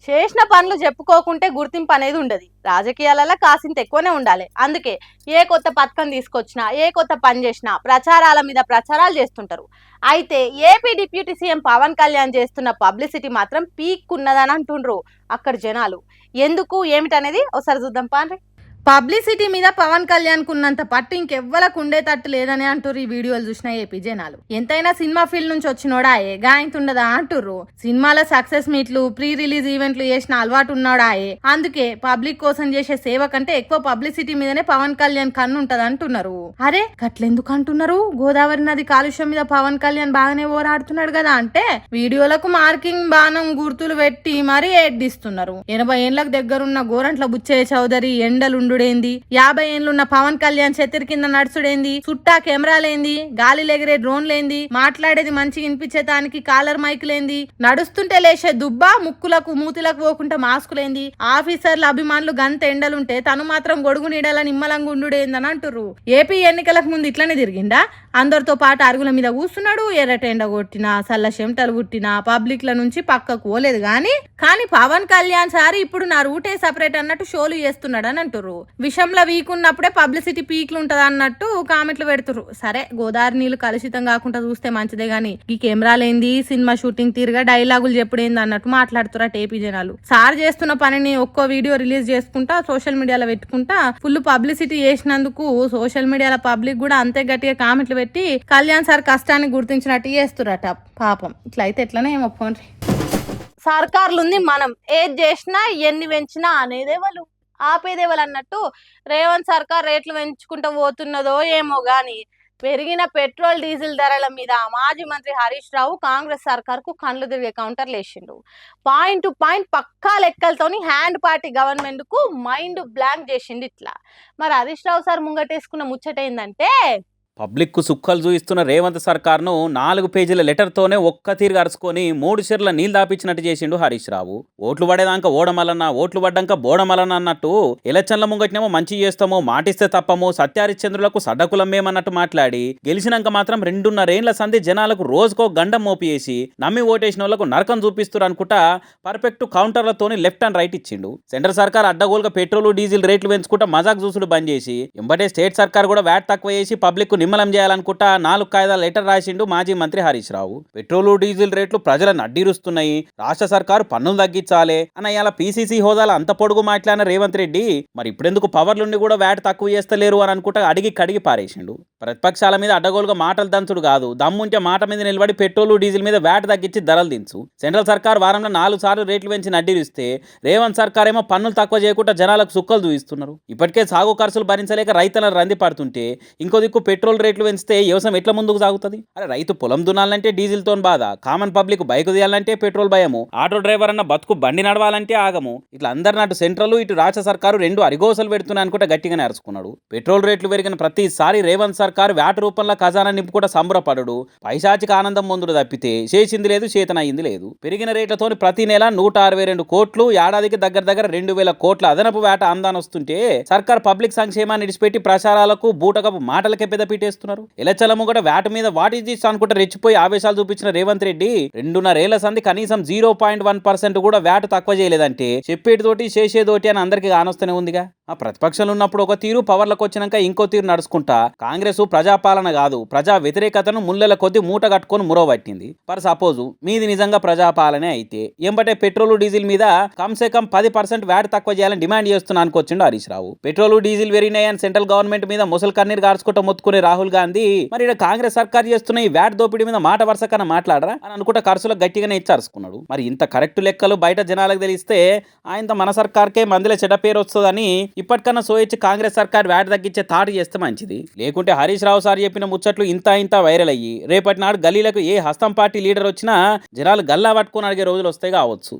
చేసిన పనులు చెప్పుకోకుంటే గుర్తింపు అనేది ఉండదు. రాజకీయాలలో కాసింత ఎక్కువనే ఉండాలి. అందుకే ఏ కొత్త పథకం తీసుకొచ్చినా, ఏ కొత్త పని చేసినా ప్రచారాల మీద ప్రచారాలు చేస్తుంటారు. అయితే AP deputy CM Pawan Kalyan చేస్తున్న పబ్లిసిటీ మాత్రం పీక్ ఉన్నదని అంటుండ్రు అక్కడ జనాలు. ఎందుకు ఏమిటనేది ఒకసారి చూద్దాం పాండ్రి. పబ్లిసిటీ మీద పవన్ కళ్యాణ్ కున్నంత పట్టు ఇంకెవ్వలకు ఉండేటట్టు లేదని అంటుర్రు ఈ వీడియోలు చూసిన ఏపీ జనాలు. ఎంతైనా సినిమా ఫీల్డ్ నుంచి వచ్చినోడాయే గాయంతుండదా అంటుర్రు. సినిమాల సక్సెస్ మీట్లు, ప్రీ రిలీజ్ ఈవెంట్లు చేసిన అలవాటు ఉన్నాడాయే. అందుకే పబ్లిక్ కోసం చేసే సేవ కంటే ఎక్కువ పబ్లిసిటీ మీదనే పవన్ కళ్యాణ్ కన్ను ఉంటది అంటున్నారు. అరే గట్లెందుకు అంటున్నారు? గోదావరి నది కాలుష్యం మీద పవన్ కళ్యాణ్ బాగానే పోరాడుతున్నాడు కదా అంటే వీడియోలకు మార్కింగ్ బాణం గుర్తులు పెట్టి మరీ ఏడ్డిస్తున్నారు. 80 ఏళ్లకు దగ్గరున్న గోరంట్ల బుచ్చయ్య చౌదరి ఎండలుండు 50 ఏళ్ళున్న పవన్ కళ్యాణ్ చెత్తిరి కింద నడుచుడేంది, చుట్టా కెమెరాలేంది, గాలిలో ఎగిరే డ్రోన్లేంది, మాట్లాడేది మంచిగా వినిపించేదానికి కాలర్ మైకులేంది, నడుస్తుంటే లేచే దుబ్బా ముక్కులకు మూతులకు పోకుండా మాస్కులేంది, ఆఫీసర్ల అభిమానులు గంత ఎండలుంటే తను మాత్రం గొడుగు నీడల నిమ్మలంగా ఉండుడేందని అంటుర్రు. ఏపీ ఎన్నికలకు ముందు ఇట్లనే తిరిగిండా? అందరితో పాటు అరుగుల మీద కూస్తున్నాడు, ఎర్రట ఎండ కొట్టినా చల్ల చెమటలు పుట్టినా పబ్లిక్ల నుంచి పక్కకు పోలేదు కానీ పవన్ కళ్యాణ్ సారి ఇప్పుడు నా రూటే సపరేట్ అన్నట్టు షోలు చేస్తున్నాడు అని అంటుర్రు. విషంలో వీక్ ఉన్నప్పుడే పబ్లిసిటీ పీక్లు ఉంటది అన్నట్టు కామెంట్లు పెడుతుర్రు. సరే గోదావరి నీళ్లు కలుషితం కాకుండా చూస్తే మంచిదే గాని ఈ కెమెరాలేంది, సినిమా షూటింగ్ తీరుగా డైలాగులు చెప్పుడేంది అన్నట్టు మాట్లాడుతురా ఏపీ జనాలు. సార్ చేస్తున్న పనిని ఒక్కో వీడియో రిలీజ్ చేసుకుంటా సోషల్ మీడియాలో పెట్టుకుంటా ఫుల్ పబ్లిసిటీ చేసినందుకు సోషల్ మీడియాలో పబ్లిక్ కూడా అంతే గట్టిగా కామెంట్లు పెట్టి కళ్యాణ్ సార్ కష్టాన్ని గుర్తించినట్టు చేస్తురట. పాపం ఇట్లా అయితే ఎట్లనే ఏమో పోండి. సర్కార్లుంది మనం ఏది చేసినా ఎన్ని పెంచినా అనేదే వాళ్ళు ఆపేదేవాళ్ళు అన్నట్టు రేవంత్ సర్కార్ రేట్లు పెంచుకుంటూ పోతున్నదో ఏమో గాని పెరిగిన పెట్రోల్ డీజిల్ ధరల మీద మాజీ మంత్రి హరీష్ రావు కాంగ్రెస్ సర్కార్ కు కండ్లు తిరిగే కౌంటర్లు వేసిండు. పాయింట్ టు పాయింట్ పక్కా లెక్కలతోని హ్యాండ్ పార్టీ గవర్నమెంట్ కు మైండ్ బ్లాంక్ చేసిండు. ఇట్లా మరి హరీష్ రావు సార్ ముంగటేసుకున్న ముచ్చట ఏంటంటే పబ్లిక్కు సుక్కలు చూయిస్తున్న రేవంత్ సర్కార్ను 4 పేజీల లెటర్తోనే ఒక్క తీరు అరుచుకొని 3 షెర్ల నీళ్ళు దాపించినట్టు చేసిండు హరీష్ రావు. ఓట్లు పడేదాకా ఓడమలన్న, ఓట్లు పడ్డాక బోడమలన్న అన్నట్టు ఎలక్షన్ల ముంగట్నేమో మంచి చేస్తామో, మాటిస్తే తప్పమో, సత్యహరిశ్చంద్రులకు సడ్డకులమేమన్నట్టు మాట్లాడి గెలిచినాక మాత్రం 2.5 ఏళ్ల సంధి జనాలకు రోజుకో గండం మోపియేసి నమ్మి ఓటేసిన వాళ్ళకు నరకం చూపిస్తారు అనుకుంటా పర్ఫెక్ట్ కౌంటర్లతోని లెఫ్ట్ అండ్ రైట్ ఇచ్చిండు. సెంట్రల్ సర్కార్ అడ్డగోలుగా పెట్రోల్ డీజిల్ రేట్లు పెంచుకుంటా మజాక్ చూసుడు బంద్ చేసి ఎంబటే స్టేట్ సర్కార్ కూడా వ్యాట్ తక్కువ చేసి పబ్లిక్ నిమ్మలం చేయాలనుకుంటా 4 కాయిదాల లెటర్ రాసిండు మాజీ మంత్రి హరీష్ రావు. పెట్రోలు డీజిల్ రేట్లు ప్రజలను అడ్డిరుస్తున్నాయి, రాష్ట్ర సర్కారు పన్నులు తగ్గించాలి అని అలా పీసీసీ హోదాలో అంత పొడుగు మాట్లాడిన రేవంత్ రెడ్డి మరి ఇప్పుడెందుకు పవర్లుండి కూడా వ్యాట్ తక్కువ చేస్తలేరు అని అనుకుంటా అడిగి కడిగి పారేసిండు. ప్రతిపక్షాల మీద అడ్డగోలుగా మాటలు దంచుడు కాదు, దమ్ముంటే మాట మీద నిలబడి పెట్రోలు డీజిల్ మీద వ్యాట్ తగ్గించి ధరలు దించు. సెంట్రల్ సర్కార్ వారంలో 4 సార్లు రేట్లు పెంచి అడ్డిరిస్తే రేవంత్ సర్కార్ ఏమో పన్నులు తక్కువ చేయకుండా జనాలకు సుక్కలు చూపిస్తున్నారు. ఇప్పటికే సాగు ఖర్చులు భరించలేక రైతులను రంది పడుతుంటే ఇంకో దిక్కు పెట్రోల్ రేట్లు పెంచితే వ్యవసాయం ఎట్లా ముందుకు సాగుతుంది? అరే రైతు పొలం దున్నాలంటే డీజిల్ తో బాధ, కామన్ పబ్లిక్ బైక్ తీయాలంటే పెట్రోల్ భయము, ఆటో డ్రైవర్ అన్న బతుకు బండి నడవాలంటే ఆగము. ఇట్లా అందరిని అటు సెంట్రల్ ఇటు రాష్ట్ర సర్కారు 2 అరిగోసలు పెడుతున్నా అనుకుంటే గట్టిగానే అరుచుకున్నాడు. పెట్రోల్ రేట్లు పెరిగిన ప్రతిసారి రేవంత్ సర్కారు వ్యాట్ రూపంలో ఖజానా నింపుకుంటా సంబరపడు, పైశాచిక ఆనందం ముందుడు తప్పితే చేసింది లేదు, చేతనయ్యింది లేదు. పెరిగిన రేట్లతోని ప్రతి నెల 162 కోట్లు, ఏడాదికి దగ్గర 2000 కోట్ల అదనపు వేట ఆందాన్ వస్తుంటే సర్కార్ పబ్లిక్ సంక్షేమాన్ని ఇడిచిపెట్టి ప్రచారాలకు బూటకపు మాటలకే పెద్దపీటేస్తున్నారు. ఎలచల ముంగట వ్యాట్ మీద వాట్ ఈజ్ దిస్ అనుకుంటే రెచ్చిపోయి ఆవేశాలు చూపించిన రేవంత్ రెడ్డి 2.5 ఏళ్ల సంధి కనీసం 0.1% కూడా వ్యాట్ తక్కువ చేయలేదంటే చెప్పేటితోటి చేసేదోటి అని అందరికీ కానొస్తూనే ఉందిగా. ఆ ప్రతిపక్షాలు ఉన్నప్పుడు ఒక తీరు, పవర్లకు వచ్చినాక ఇంకో తీరు నడుచుకుంటా కాంగ్రెస్ ప్రజాపాలన కాదు ప్రజా వ్యతిరేకతను ముళ్ళల కొద్ది మూట కట్టుకొని మురవబట్టింది. ఫర్ సపోజు మీది నిజంగా ప్రజాపాలనే అయితే ఎంబటే పెట్రోల్ డీజిల్ మీద కమ్సే కమ్ 10% వ్యాట్ తక్కువ చేయాలని డిమాండ్ చేస్తున్నా అనుకొచ్చిండు Harish Rao. Petrol diesel పెరిగినాయని central government మీద ముసలి కన్నీరు గార్చుకుంటూ మొత్తుకునే రాహుల్ గాంధీ మరి ఇక్కడ కాంగ్రెస్ సర్కార్ చేస్తున్న ఈ వ్యాట్ దోపిడీ మీద మాట వరుస కన్నా మాట్లాడరా అని అనుకుంటా ఖర్చులకు గట్టిగానే ఇచ్చారుకున్నాడు. మరి ఇంత కరెక్ట్ లెక్కలు బయట జనాలకు తెలిస్తే ఆయనతో మన సర్కార్కే మందిలో చెడ్డ పేరు వస్తుందని ఇప్పటికన్నా సోయిచ్చి కాంగ్రెస్ సర్కార్ వ్యాట్ తగ్గించే తాటు చేస్తే మంచిది. లేకుంటే హరీష్ రావు సార్ చెప్పిన ముచ్చట్లు ఇంత వైరల్ అయ్యి రేపటి నాడు గల్లీలకు ఏ హస్తం పార్టీ లీడర్ వచ్చినా జనాలు గల్లా పట్టుకొని అడిగే రోజులు వస్తాయి కావచ్చు.